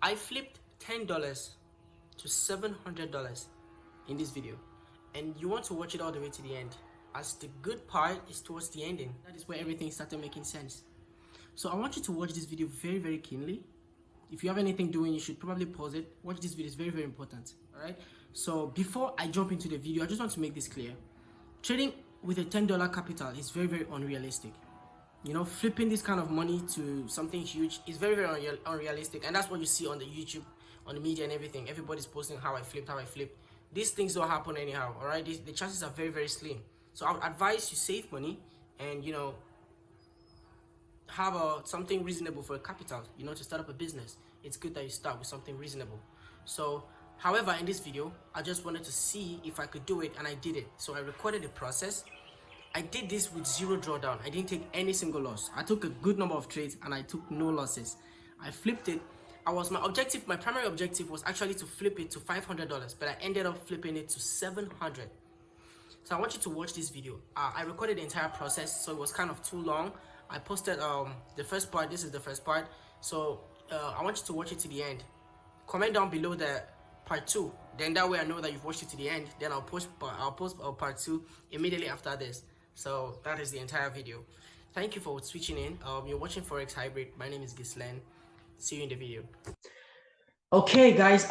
I flipped $10 to $700 in this video, and you want to watch it all the way to the end, as the good part is towards the ending. That is where everything started making sense. So I want you to watch this video very keenly. If you have anything doing, you should probably pause it. Watch this video, it's very important. All right. So before I jump into the video, I just want to make this clear. Trading with a $10 capital is very unrealistic. You know, flipping this kind of money to something huge is very unrealistic, and that's what you see on the YouTube, on the media and everything. Everybody's posting how I flipped. These things don't happen anyhow. All right, the chances are very slim. So I would advise you save money and, you know, have something reasonable for a capital, you know, to start up a business. It's good that you start with something reasonable. So however, in this video, I just wanted to see if I could do it, and I did it. So I recorded the process. I did this with zero drawdown. I didn't take any single loss. I took a good number of trades and I took no losses. I flipped it. My primary objective was actually to flip it to $500, but I ended up flipping it to $700. So I want you to watch this video. I recorded the entire process, so it was kind of too long. I posted the first part. This is the first part. So I want you to watch it to the end. Comment down below the part 2. Then that way I know that you've watched it to the end. Then I'll post part 2 immediately after this. So that is the entire video. Thank you for switching in. You're watching Forex Hybrid. My name is Gislen. See you in the video. Okay, guys.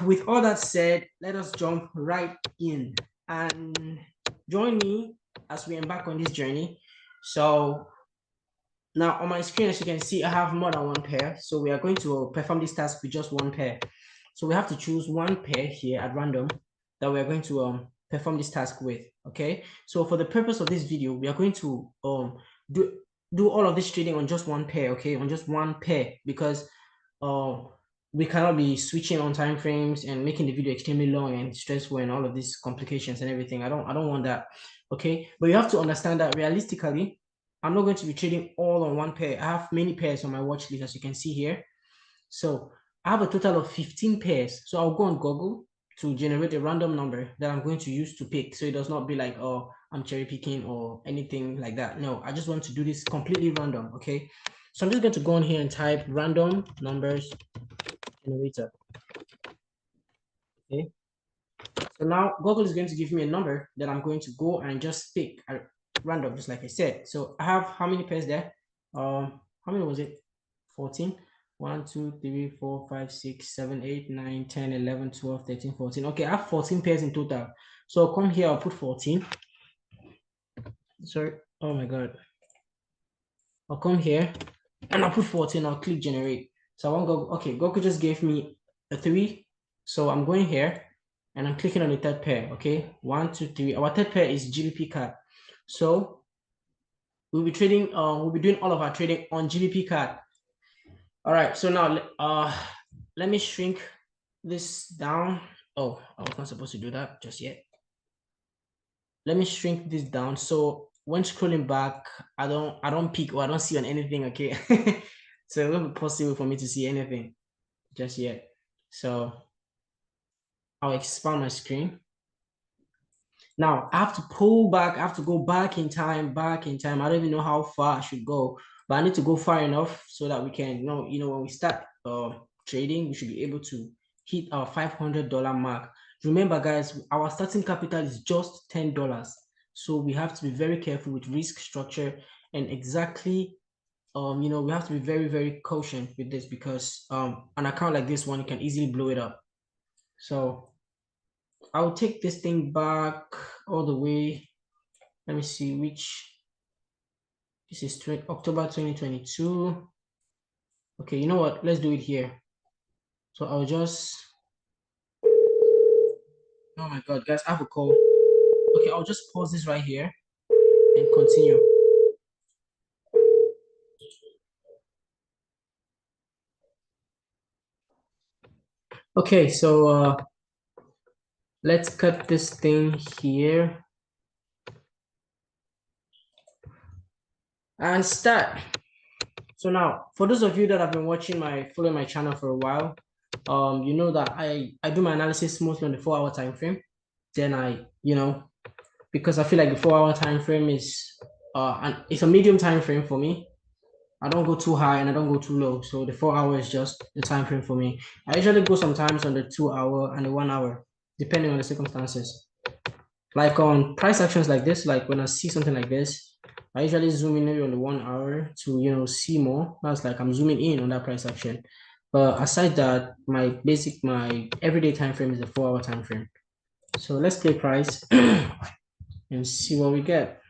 With all that said, let us jump right in and join me as we embark on this journey. So now on my screen, as you can see, I have more than one pair. So we are going to perform this task with just one pair. So we have to choose one pair here at random that we are going to perform this task with. Okay, so for the purpose of this video, we are going to do all of this trading on just one pair. Okay, on just one pair, because we cannot be switching on time frames and making the video extremely long and stressful and all of these complications and everything. I don't want that. Okay, but you have to understand that realistically, I'm not going to be trading all on one pair. I have many pairs on my watch list, as you can see here. So I have a total of 15 pairs. So I'll go on Google to generate a random number that I'm going to use to pick. So it does not be like, oh, I'm cherry picking or anything like that. No, I just want to do this completely random. Okay. So I'm just going to go on here and type random numbers generator. Okay. So now Google is going to give me a number that I'm going to go and just pick at random, just like I said. So I have how many pairs there? How many was it? 14. 1, 2, 3, 4, 5, 6, 7, 8, 9, 10, 11, 12, 13, 14. Okay, I have 14 pairs in total. So I'll come here, I'll put 14. Sorry. Oh my God. I'll come here and I'll put 14. I'll click generate. So I want Google. Okay, Google just gave me a 3. So I'm going here and I'm clicking on the third pair. Okay, 1, 2, 3. Our third pair is GBP card. So we'll be trading. We'll be doing all of our trading on GBP card. All right, so now let me shrink this down. Oh, I was not supposed to do that just yet. Let me shrink this down. So when scrolling back, I don't peek or I don't see on anything. Okay, so it won't be possible for me to see anything just yet. So I'll expand my screen. Now I have to pull back. I have to go back in time. I don't even know how far I should go, but I need to go far enough so that we can, you know, when we start trading, we should be able to hit our $500 mark. Remember, guys, our starting capital is just $10, so we have to be very careful with risk structure and exactly, you know, we have to be very cautious with this, because an account like this one, you can easily blow it up. So I'll take this thing back all the way. Let me see which. This is October 2022. Okay, you know what? Let's do it here. So I'll just. Oh my God, guys, I have a call. Okay, I'll just pause this right here and continue. Okay, so let's cut this thing here and start. So now, for those of you that have been following my channel for a while, you know that I do my analysis mostly on the 4-hour time frame. Then you know, because I feel like the 4-hour time frame is it's a medium time frame for me. I don't go too high and I don't go too low. So the 4 hour is just the time frame for me. I usually go sometimes on the 2 hour and the 1 hour, depending on the circumstances. Like on price actions like this, like when I see something like this, I usually zoom in maybe on the 1 hour to see more. That's like I'm zooming in on that price action. But aside that, my everyday time frame is the 4 hour time frame. So let's play price and see what we get.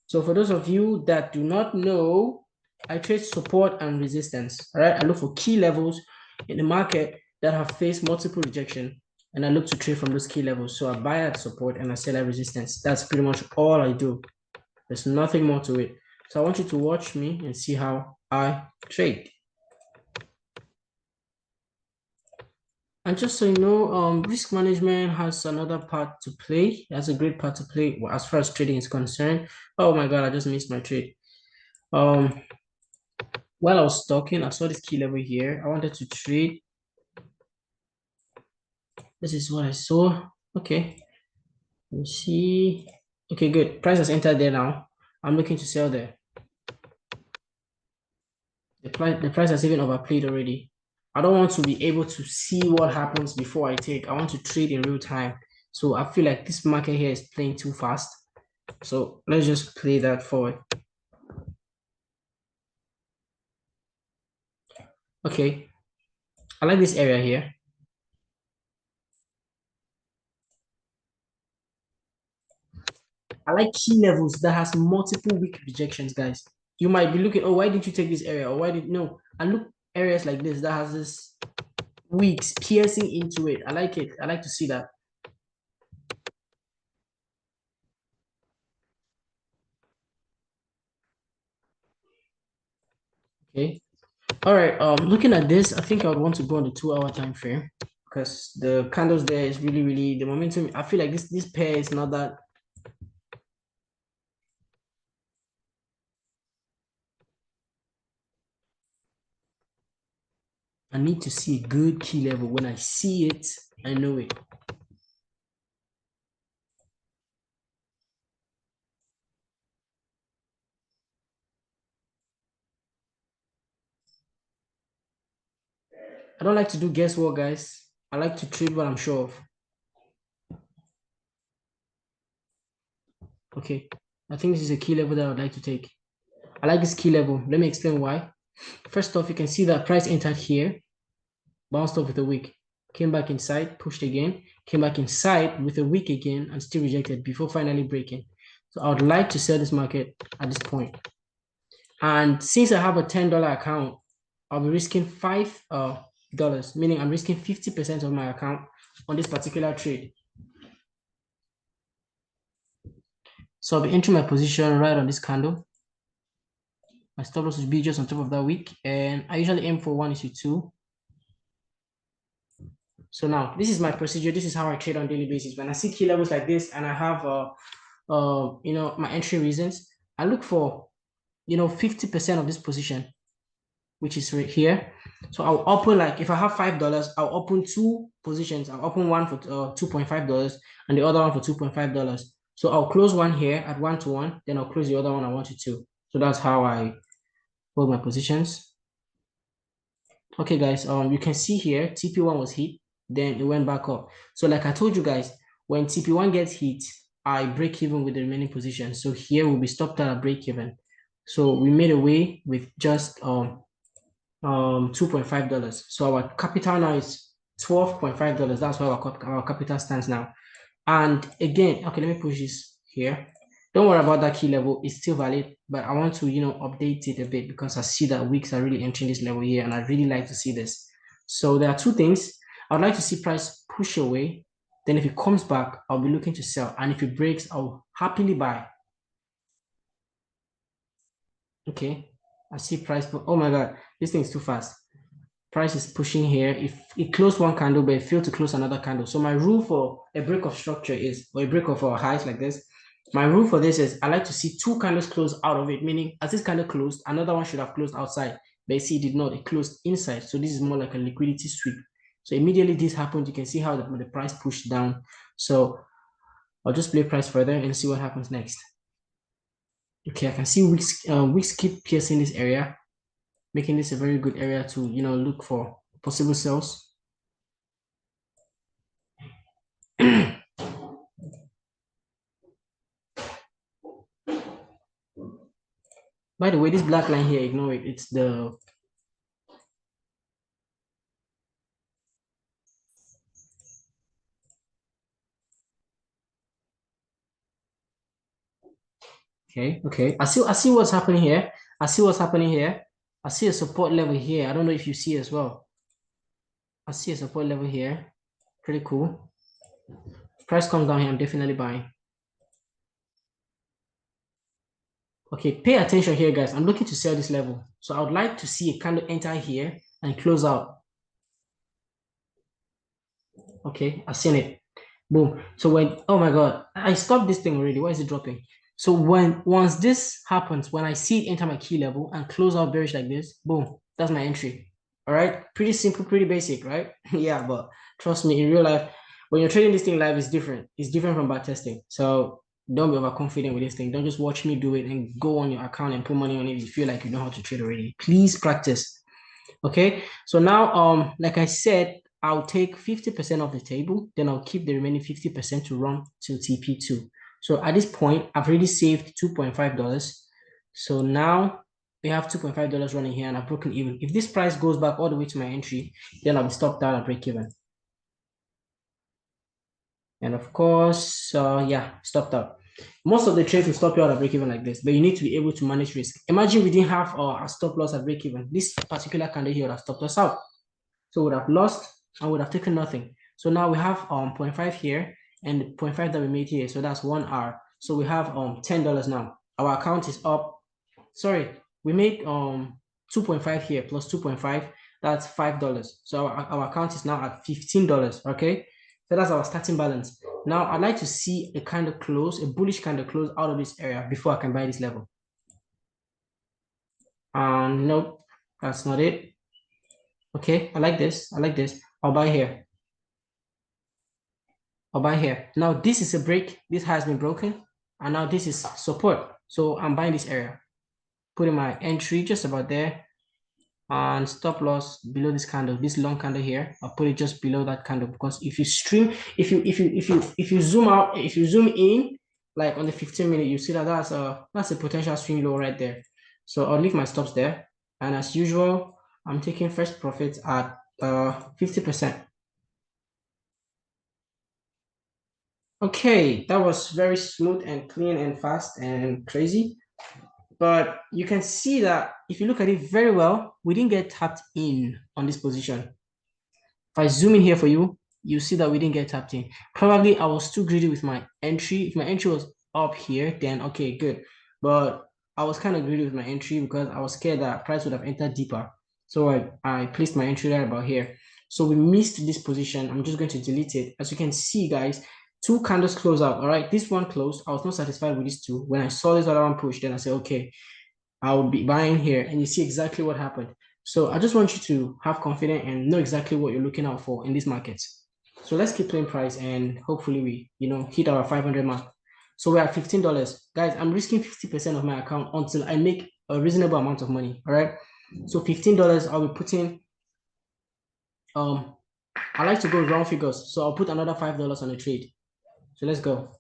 So for those of you that do not know, I trade support and resistance. All right, I look for key levels in the market that have faced multiple rejection, and I look to trade from those key levels. So I buy at support and I sell at resistance. That's pretty much all I do. There's nothing more to it. So I want you to watch me and see how I trade. And just so you know, risk management has another part to play. It has a great part to play as far as trading is concerned. Oh my God, I just missed my trade. Um, While I was talking, I saw this key level here. I wanted to trade. This is what I saw. Okay, let's see. Okay, good. Price has entered there now. I'm looking to sell there. The price has even overplayed already. I don't want to be able to see what happens before I take. I want to trade in real time. So I feel like this market here is playing too fast. So let's just play that forward. Okay, I like this area here. I like key levels that has multiple weak rejections, guys. You might be looking, oh, why did you take this area? Or why did no? I look areas like this that has this weeks piercing into it. I like it. I like to see that. Okay. All right. Looking at this, I think I would want to go on the 2 hour time frame because the candles there is really, really the momentum. I feel like this pair is not that. I need to see a good key level. When I see it, I know it. I don't like to do guesswork, guys. I like to trade what I'm sure of. Okay. I think this is a key level that I would like to take. I like this key level. Let me explain why. First off, you can see that price entered here, bounced off with a wick, came back inside, pushed again, came back inside with a wick again, and still rejected before finally breaking. So I would like to sell this market at this point. And since I have a $10 account, I'll be risking $5, meaning I'm risking 50% of my account on this particular trade. So I'll be entering my position right on this candle. My stop loss would be just on top of that wick, and I usually aim for 1:2. So now this is my procedure. This is how I trade on a daily basis. When I see key levels like this and I have my entry reasons, I look for 50% of this position, which is right here. So I'll open, like if I have $5, I'll open two positions. I'll open one for $2.5 and the other one for $2.5. So I'll close one here at 1 to 1, then I'll close the other one at 1 to 2. So that's how I hold my positions. Okay, guys, you can see here TP1 was hit, then it went back up. So like I told you guys, when TP1 gets hit, I break even with the remaining position. So here we'll be stopped at a break even. So we made away with just $2.5. So our capital now is $12.5. That's where our capital stands now. And again, okay, let me push this here. Don't worry about that key level, it's still valid, but I want to update it a bit because I see that wicks are really entering this level here, and I really like to see this. So there are two things. I would like to see price push away. Then if it comes back, I'll be looking to sell, and if it breaks, I'll happily buy. Okay, I see price. Oh my God, this thing is too fast. Price is pushing here. If it closed one candle, but it failed to close another candle. So my rule for a break of structure is, or a break of highs like this, my rule for this is I like to see two candles close out of it, meaning as this candle closed, another one should have closed outside. But you see, it did not. It closed inside. So this is more like a liquidity sweep. So immediately this happened, you can see how the price pushed down. So I'll just play price further and see what happens next. Okay, I can see wicks keep piercing this area, making this a very good area to, look for possible sells. By the way, this black line here, ignore it. It's the okay. I see what's happening here. I see what's happening here. I see a support level here. I don't know if you see as well. I see a support level here. Pretty cool. Price comes down here, I'm definitely buying. Okay, pay attention here, guys. I'm looking to sell this level. So I would like to see a candle enter here and close out. Okay, I've seen it. Boom. So oh my God, I stopped this thing already. Why is it dropping? So once this happens, when I see it enter my key level and close out bearish like this, boom, that's my entry. All right, pretty simple, pretty basic, right? Yeah, but trust me, in real life, when you're trading this thing live, it's different. It's different from back testing. So don't be overconfident with this thing. Don't just watch me do it and go on your account and put money on it if you feel like you know how to trade already. Please practice. Okay, so now like I said, I'll take 50% of the table, then I'll keep the remaining 50% to run till TP2. So at this point, I've already saved $2.5. So now we have $2.5 running here and I've broken even. If this price goes back all the way to my entry, then I'll be stopped out at break even. And of course, yeah, stopped out. Most of the trades will stop you out at break even like this, but you need to be able to manage risk. Imagine we didn't have a stop loss at break even. This particular candle here would have stopped us out. So we would have lost and would have taken nothing. So now we have 0.5 here and the 0.5 that we made here. So that's 1 hour. So we have $10 now. Our account is up. Sorry, we made 2.5 here plus 2.5. That's $5. So our account is now at $15. Okay. So that's our starting balance. Now I'd like to see a kind of close, a bullish kind of close out of this area before I can buy this level. Nope, that's not it. Okay, I like this. I like this. I'll buy here. I'll buy here. Now this is a break. This has been broken. And now this is support. So I'm buying this area. Putting my entry just about there. And stop loss below this candle, this long candle here. I'll put it just below that candle because if you stream, if you zoom out, if you zoom in, like on the 15-minute, you see that that's a potential swing low right there. So I'll leave my stops there. And as usual, I'm taking first profit at 50%. Okay, that was very smooth and clean and fast and crazy. But you can see that if you look at it very well, we didn't get tapped in on this position. If I zoom in here for you, you see that we didn't get tapped in. Probably I was too greedy with my entry. If my entry was up here, then okay, good. But I was kind of greedy with my entry because I was scared that price would have entered deeper. So I placed my entry right about here. So we missed this position. I'm just going to delete it. As you can see, guys, two candles close out. All right, this one closed. I was not satisfied with these two. When I saw this other one push, then I said, okay, I will be buying here. And you see exactly what happened. So I just want you to have confidence and know exactly what you're looking out for in these markets. So let's keep playing price and hopefully we, hit our 500 mark. So we're at $15. Guys, I'm risking 50% of my account until I make a reasonable amount of money. All right. So $15, I'll be putting, I like to go round figures. So I'll put another $5 on the trade. So let's go.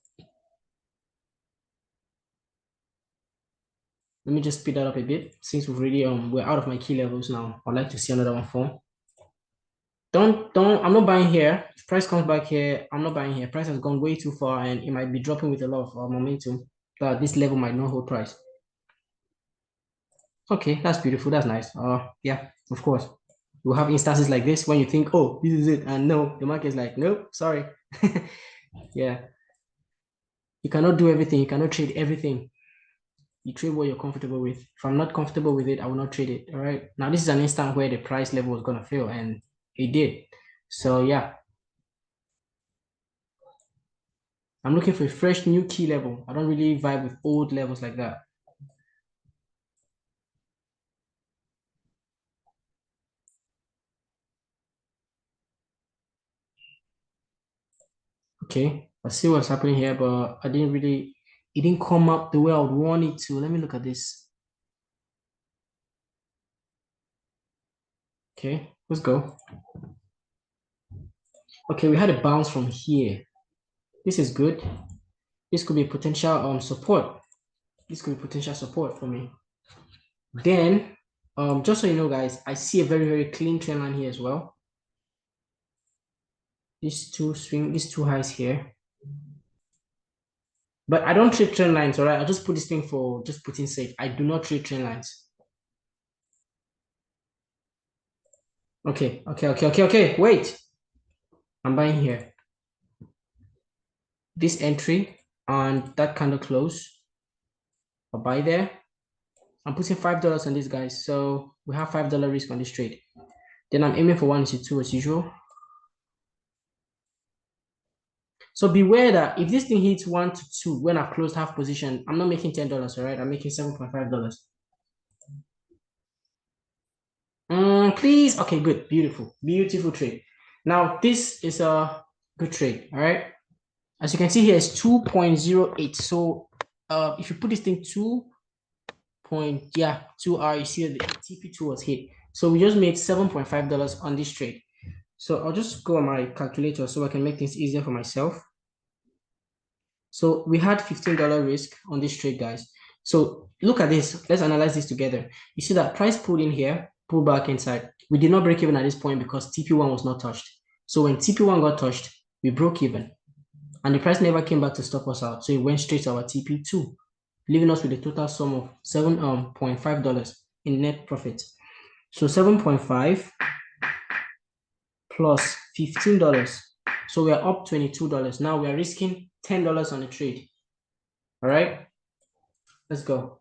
Let me just speed that up a bit since we've already, we're out of my key levels now. I'd like to see another one fall. I'm not buying here. If price comes back here, I'm not buying here. Price has gone way too far and it might be dropping with a lot of momentum. But this level might not hold price. Okay, that's beautiful. That's nice. Yeah, of course. We'll have instances like this when you think, oh, this is it. And no, the market is like, nope, sorry. Yeah. You cannot do everything. You cannot trade everything. You trade what you're comfortable with. If I'm not comfortable with it, I will not trade it. All right. Now, this is an instant where the price level was going to fail and it did. So, yeah. I'm looking for a fresh new key level. I don't really vibe with old levels like that. Okay, I see what's happening here, but I didn't really, it didn't come up the way I would want it to. Let me look at this. Okay, let's go. Okay, we had a bounce from here. This is good. This could be potential support. This could be potential support for me. Then, just so you know, guys, I see a very, very clean trend line here as well. These two highs here. But I don't trade trend lines, all right? I just put this thing for just putting safe. I do not trade trend lines. Okay. Wait. I'm buying here. This entry and that candle close. I'll buy there. I'm putting $5 on this, guys. So we have $5 risk on this trade. Then I'm aiming for 1:2 as usual. So beware that if this thing hits 1 to 2 when I've closed half position, I'm not making $10, all right? I'm making $7.5. Please. Okay, good. Beautiful trade. Now, this is a good trade, all right? As you can see here, it's 2.08. So if you put this thing 2R, you see that the TP2 was hit. So we just made $7.5 on this trade. So I'll just go on my calculator so I can make things easier for myself. So we had $15 risk on this trade, guys. So look at this. Let's analyze this together. You see that price pulled in here, pulled back inside. We did not break even at this point because TP1 was not touched. So when TP1 got touched, we broke even. And the price never came back to stop us out. So it went straight to our TP2, leaving us with a total sum of $7.5 in net profit. So 7.5 plus $15. So we are up $22. Now we are risking $10 on the trade. All right, let's go.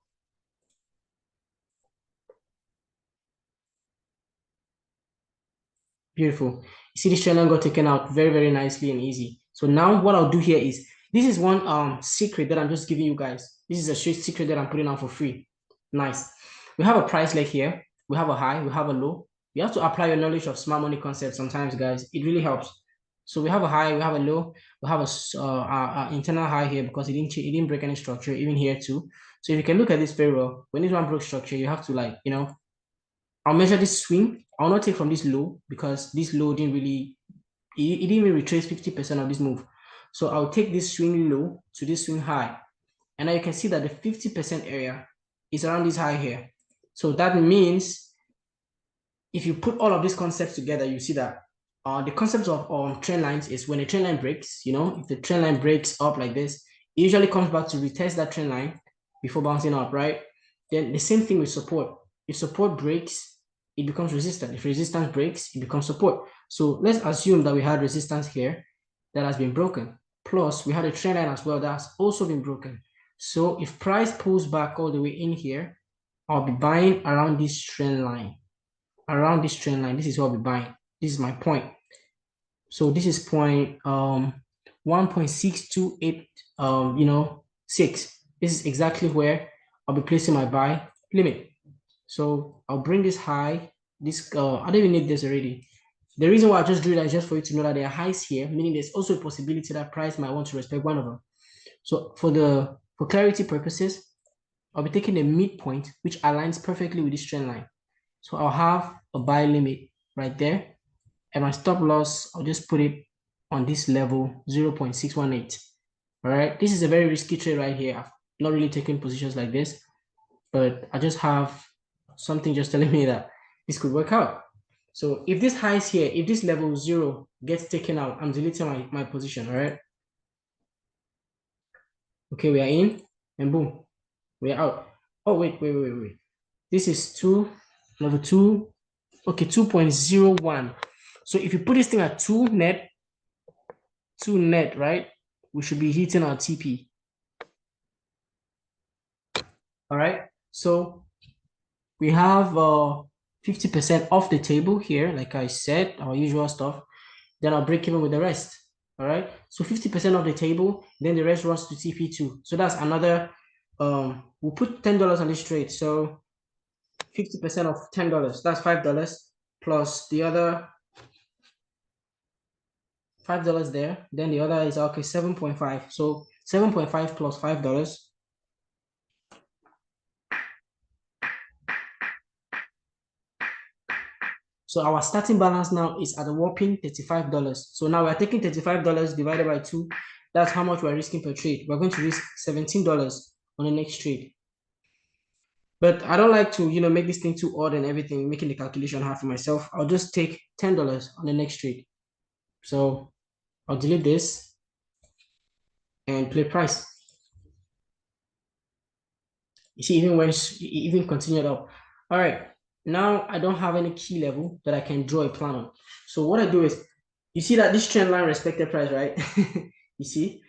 Beautiful. You see this channel got taken out very, very nicely and easy. So now what I'll do here is, this is one secret that I'm just giving you guys. This is a straight secret that I'm putting out for free. Nice. We have a price leg here. We have a high, we have a low. You have to apply your knowledge of smart money concepts sometimes, guys. It really helps. So we have a high, we have a low, we have a internal high here because it didn't break any structure, even here too. So if you can look at this very well, when this one broke structure, you have to, like, I'll measure this swing. I'll not take from this low because this low didn't really, it didn't even retrace 50% of this move. So I'll take this swing low to this swing high. And now you can see that the 50% area is around this high here. So that means if you put all of these concepts together, you see that the concept of trend lines is when a trend line breaks, if the trend line breaks up like this, it usually comes back to retest that trend line before bouncing up, right? Then the same thing with support. If support breaks, it becomes resistance. If resistance breaks, it becomes support. So let's assume that we had resistance here that has been broken. Plus, we had a trend line as well that's also been broken. So if price pulls back all the way in here, I'll be buying around this trend line. Around this trend line, this is what I'll be buying. This is my point. So this is point 1.628 6. This is exactly where I'll be placing my buy limit. So I'll bring this high. This I don't even need this already. The reason why I just drew that is just for you to know that there are highs here, meaning there's also a possibility that price might want to respect one of them. So for clarity purposes, I'll be taking the midpoint, which aligns perfectly with this trend line. So I'll have a buy limit right there. And my stop loss, I'll just put it on this level, 0.618. All right, this is a very risky trade right here. I've not really taken positions like this, but I just have something just telling me that this could work out. So if this highs here, if this level 0 gets taken out, I'm deleting my position, all right? Okay, we are in, and boom, we are out. Oh, wait. This is level 2, okay, 2.01. So if you put this thing at 2 net, right, we should be hitting our TP. All right, so we have 50% off the table here, like I said, our usual stuff. Then I'll break even with the rest. All right, so 50% of the table, then the rest runs to TP2. So that's another, we'll put $10 on this trade. So 50% of $10, that's $5 plus the other $5 there. Then the other is okay, 7.5. So 7.5 plus $5 So our starting balance now is at a whopping $35. So now we're taking $35 divided by 2. That's how much we're risking per trade. We're going to risk $17 on the next trade. But I don't like to, make this thing too odd and everything, making the calculation hard for myself. I'll just take $10 on the next trade. So I'll delete this and play price. You see, even continued up. All right, now I don't have any key level that I can draw a plan on. So what I do is, you see that this trend line respected price, right? You see,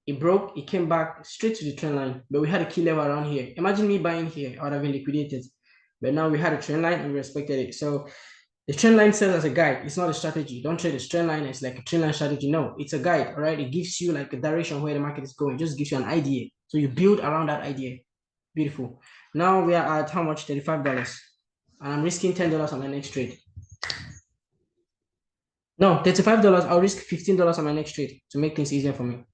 it broke, it came back straight to the trend line, but we had a key level around here. Imagine me buying here, I would have been liquidated. But now we had a trend line and we respected it. So the trend line serves as a guide. It's not a strategy. Don't trade the trend line as like a trend line strategy. No, it's a guide, all right? It gives you like a direction where the market is going. It just gives you an idea. So you build around that idea. Beautiful. Now we are at how much? $35. And I'm risking $10 on my next trade. No, $35. I'll risk $15 on my next trade to make things easier for me.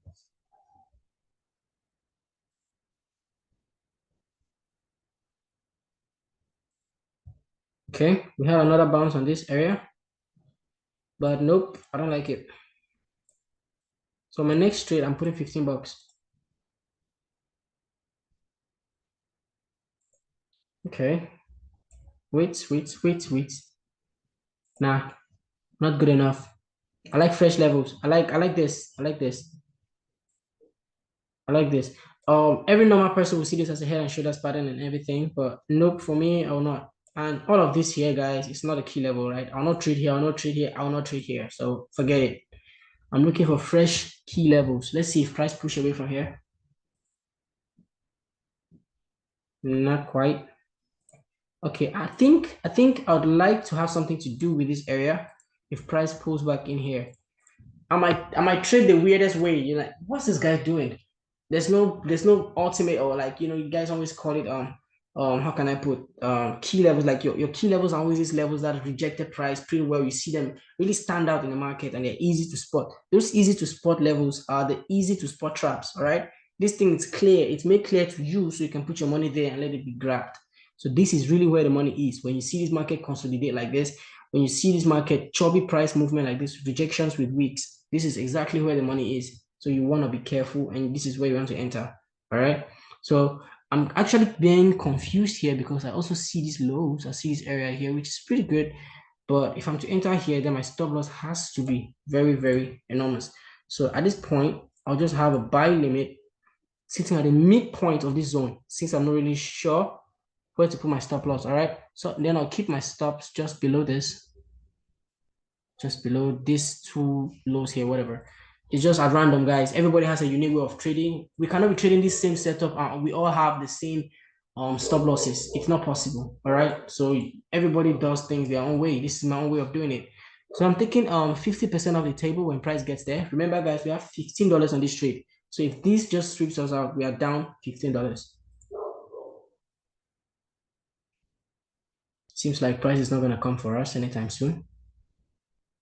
Okay, we have another bounce on this area. But nope, I don't like it. So my next trade, I'm putting $15. Okay. Wait. Nah, not good enough. I like fresh levels. I like this. I like this. I like this. Every normal person will see this as a head and shoulders pattern and everything, but nope, for me, I will not. And all of this here, guys, it's not a key level, right? I'll not trade here, I'll not trade here, I'll not trade here. So forget it. I'm looking for fresh key levels. Let's see if price push away from here. Not quite. Okay, I think I would like to have something to do with this area if price pulls back in here. I might trade the weirdest way. You're like, what's this guy doing? There's no ultimate, or like, you guys always call it how can I put key levels, like your key levels are always these levels that rejected price pretty well. You see them really stand out in the market and they're easy to spot. Those easy to spot levels are the easy to spot traps. All right. This thing is clear, it's made clear to you so you can put your money there and let it be grabbed. So this is really where the money is. When you see this market consolidate like this, when you see this market choppy price movement like this, rejections with wicks, this is exactly where the money is. So you want to be careful, and this is where you want to enter. All right. So I'm actually being confused here because I also see these lows. I see this area here, which is pretty good. But if I'm to enter here, then my stop loss has to be very, very enormous. So at this point, I'll just have a buy limit sitting at the midpoint of this zone, since I'm not really sure where to put my stop loss. All right. So then I'll keep my stops just below this, just below these two lows here, whatever. It's just at random, guys. Everybody has a unique way of trading. We cannot be trading this same setup and we all have the same stop losses. It's not possible. All right. So everybody does things their own way. This is my own way of doing it. So I'm taking 50% of the table when price gets there. Remember, guys, we have $15 on this trade. So if this just sweeps us out, we are down $15. Seems like price is not going to come for us anytime soon.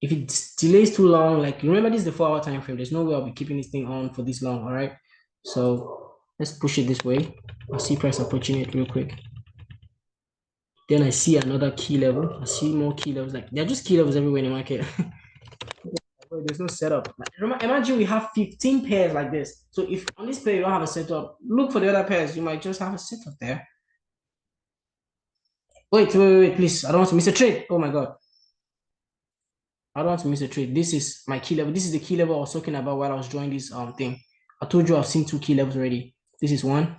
If it delays too long, like remember, this is the 4-hour time frame. There's no way I'll be keeping this thing on for this long. All right. So let's push it this way. I see price approaching it real quick. Then I see another key level. I see more key levels. Like they're just key levels everywhere in the market. There's no setup. Imagine we have 15 pairs like this. So if on this pair you don't have a setup, look for the other pairs. You might just have a setup there. Wait, please. I don't want to miss a trade. Oh my God. I don't want to miss a trade. This is my key level. This is the key level I was talking about while I was drawing this thing. I told you I've seen two key levels already. This is one,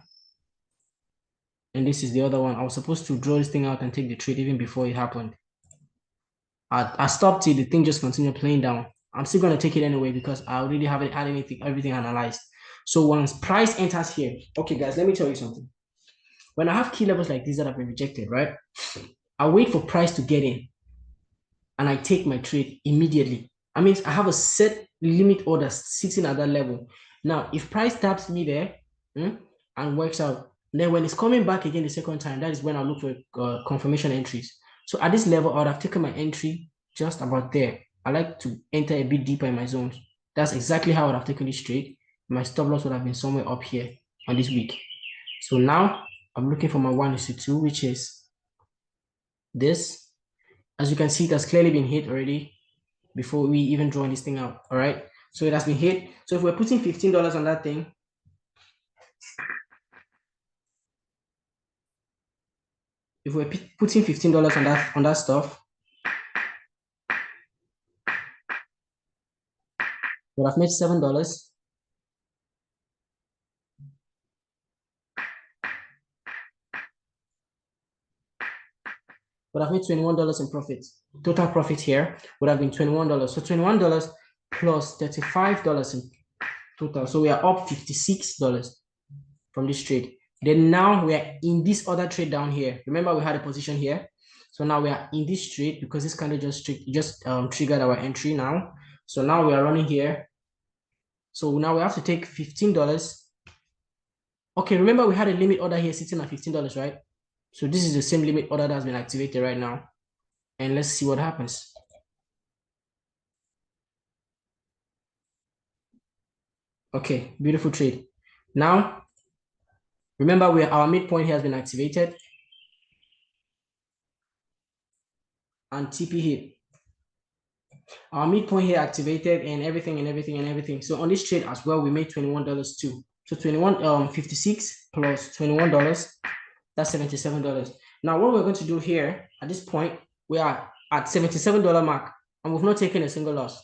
and this is the other one. I was supposed to draw this thing out and take the trade even before it happened. I stopped it. The thing just continued playing down. I'm still gonna take it anyway because I already haven't had everything analyzed. So once price enters here, okay, guys, let me tell you something. When I have key levels like these that have been rejected, right? I wait for price to get in, and I take my trade immediately. I mean, I have a set limit order sitting at that level. Now, if price taps me there and works out, then when it's coming back again the second time, that is when I look for confirmation entries. So at this level, I would have taken my entry just about there. I like to enter a bit deeper in my zones. That's exactly how I would have taken this trade. My stop loss would have been somewhere up here on this week. So now I'm looking for my 1:2, which is this. As you can see, it has clearly been hit already before we even draw this thing out. All right. So it has been hit. So if we're putting $15 on that thing, if we're putting $15 on that stuff, would have made $7. Would have made $21 in profit. Total profit here would have been $21. So $21 plus $35 in total. So we are up $56 from this trade. Then now we are in this other trade down here. Remember we had a position here. So now we are in this trade because this kind of just triggered our entry now. So now we are running here. So now we have to take $15. Okay, remember we had a limit order here sitting at $15, right? So this is the same limit order that's been activated right now. And let's see what happens. Okay, beautiful trade. Now, remember our midpoint here has been activated and TP hit. Our midpoint here activated and everything. So on this trade as well, we made $21 too. So 56 plus $21, that's $77. Now what we're going to do here at this point, we are at $77 mark and we've not taken a single loss.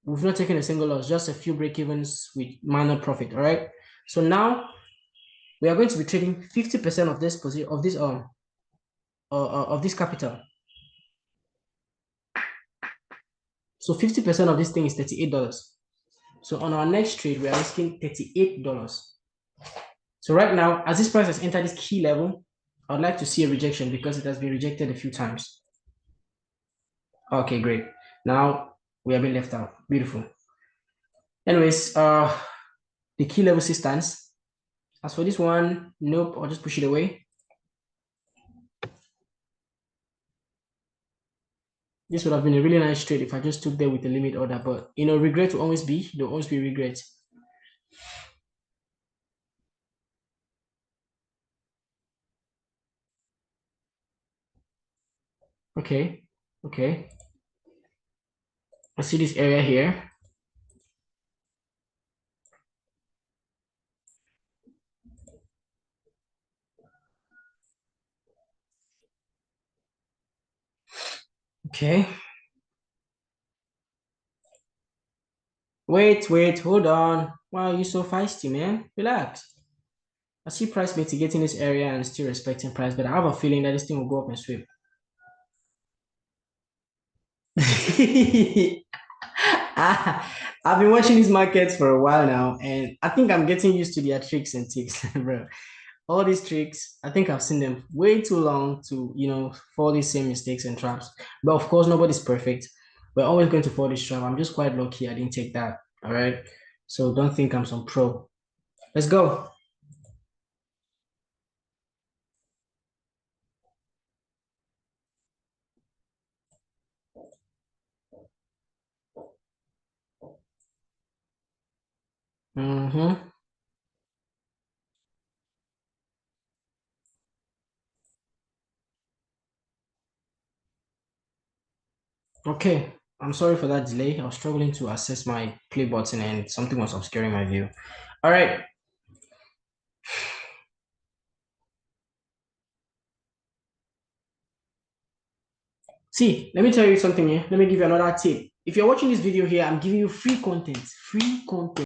We've not taken a single loss, just a few break evens with minor profit. All right. So now we are going to be trading 50% of this position of this capital. So 50% of this thing is $38. So on our next trade, we are risking $38. So right now, as this price has entered this key level, I would like to see a rejection because it has been rejected a few times. Okay, great. Now we have been left out. Beautiful. Anyways, the key level still stands. As for this one, nope, I'll just push it away. This would have been a really nice trade if I just took there with a limit order, but you know, regret will always be, there'll always be regret. Okay, okay. I see this area here. Okay. Wait, hold on. Why are you so feisty, man? Relax. I see price mitigating this area and still respecting price, but I have a feeling that this thing will go up and sweep. I've been watching these markets for a while now, and I think I'm getting used to their tricks and tips, bro. All these tricks, I think I've seen them way too long to, fall these same mistakes and traps. But of course, nobody's perfect. We're always going to fall this trap. I'm just quite lucky I didn't take that. All right. So don't think I'm some pro. Let's go. Mm-hmm. Okay. I'm sorry for that delay. I was struggling to access my play button and something was obscuring my view. All right. See, let me tell you something here. Let me give you another tip. If you're watching this video here, I'm giving you free content. Free content.